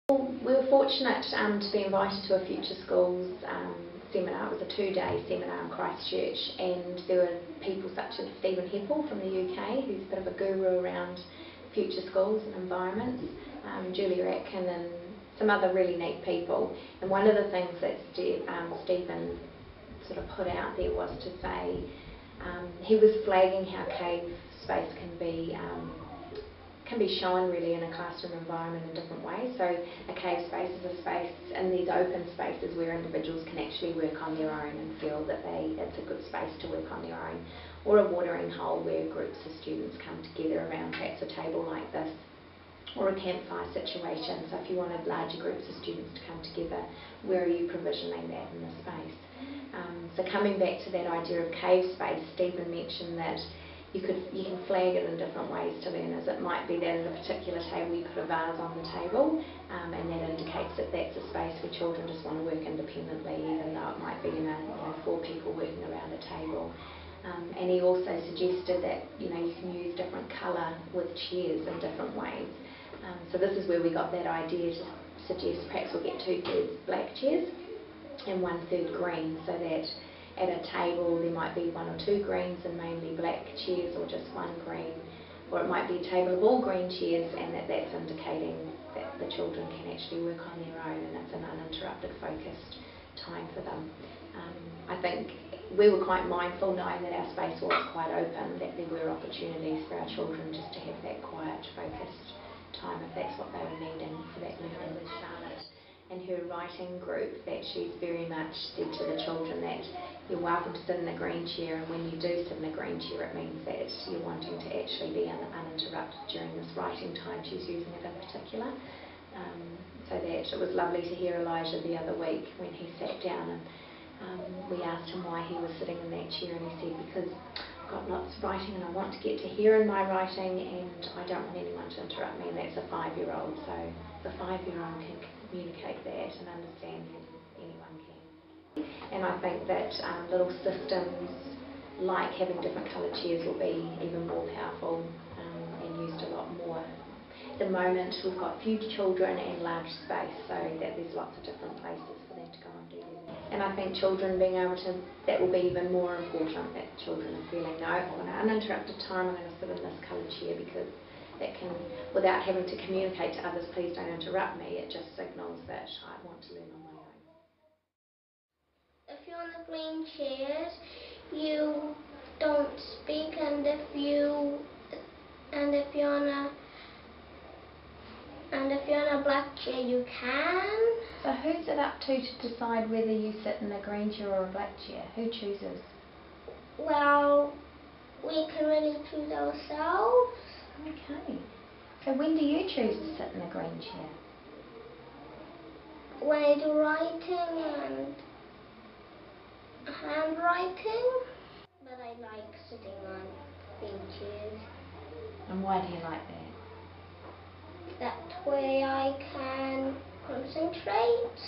We were fortunate to be invited to a Future Schools seminar. It was a 2-day seminar in Christchurch, and there were people such as Stephen Heppell from the UK, who's a bit of a guru around future schools and environments, Julia Atkin and some other really neat people. And one of the things that Stephen sort of put out there was to say he was flagging how cave space can be shown really in a classroom environment in different ways. So a cave space is a space in these open spaces where individuals can actually work on their own and feel that it's a good space to work on their own. Or a watering hole where groups of students come together around perhaps a table like this, or a campfire situation. So if you wanted larger groups of students to come together, where are you provisioning that in the space? So coming back to that idea of cave space, Stephen mentioned that you can flag it in different ways to learners. It might be that at a particular table you put a vase on the table, and that indicates that that's a space where children just want to work independently, even though it might be in a 4 people working around a table. And he also suggested that you can use different colour with chairs in different ways. So this is where we got that idea to suggest perhaps we'll get 2/3 black chairs and 1/3 green, so that at a table there might be 1 or 2 greens and mainly black chairs, or just 1 green, or it might be a table of all green chairs, and that's indicating that the children can actually work on their own and it's an uninterrupted, focused time for them. I think we were quite mindful, knowing that our space was quite open, that there were opportunities for our children just to have that quiet, focused time if that's what they were needing for that learning. With Charlotte and her writing group, that she's very much said to the children that you're welcome to sit in a green chair, and when you do sit in a green chair it means that you're wanting to actually be uninterrupted during this writing time. She's using it in particular. So that it was lovely to hear Elijah the other week when he sat down, and we asked him why he was sitting in that chair, and he said, because I've got lots of writing and I want to get to hear in my writing, and I don't want anyone to interrupt me. And that's a 5-year-old, so the 5-year-old can communicate that and understand that anyone can. And I think that little systems like having different coloured chairs will be even more powerful and used a lot more. At the moment we've got few children and large space, so that there's lots of different places for them to go and do their learning. And I think children being able to, that will be even more important, that children are feeling, no, I want an uninterrupted time, I'm going to sit in this coloured chair, because that can, without having to communicate to others, please don't interrupt me, it just signals that I want to learn on my own. If you're on the green chairs, you don't speak, and if you're on a black chair, you can. So who's it up to decide whether you sit in a green chair or a black chair? Who chooses? Well, we can really choose ourselves. Okay. So when do you choose to sit in a green chair? When I do writing and handwriting. But I like sitting on green chairs. And why do you like that? That way I can concentrate.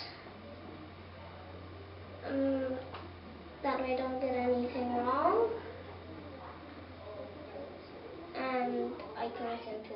That way I don't get anything wrong. And I can listen to the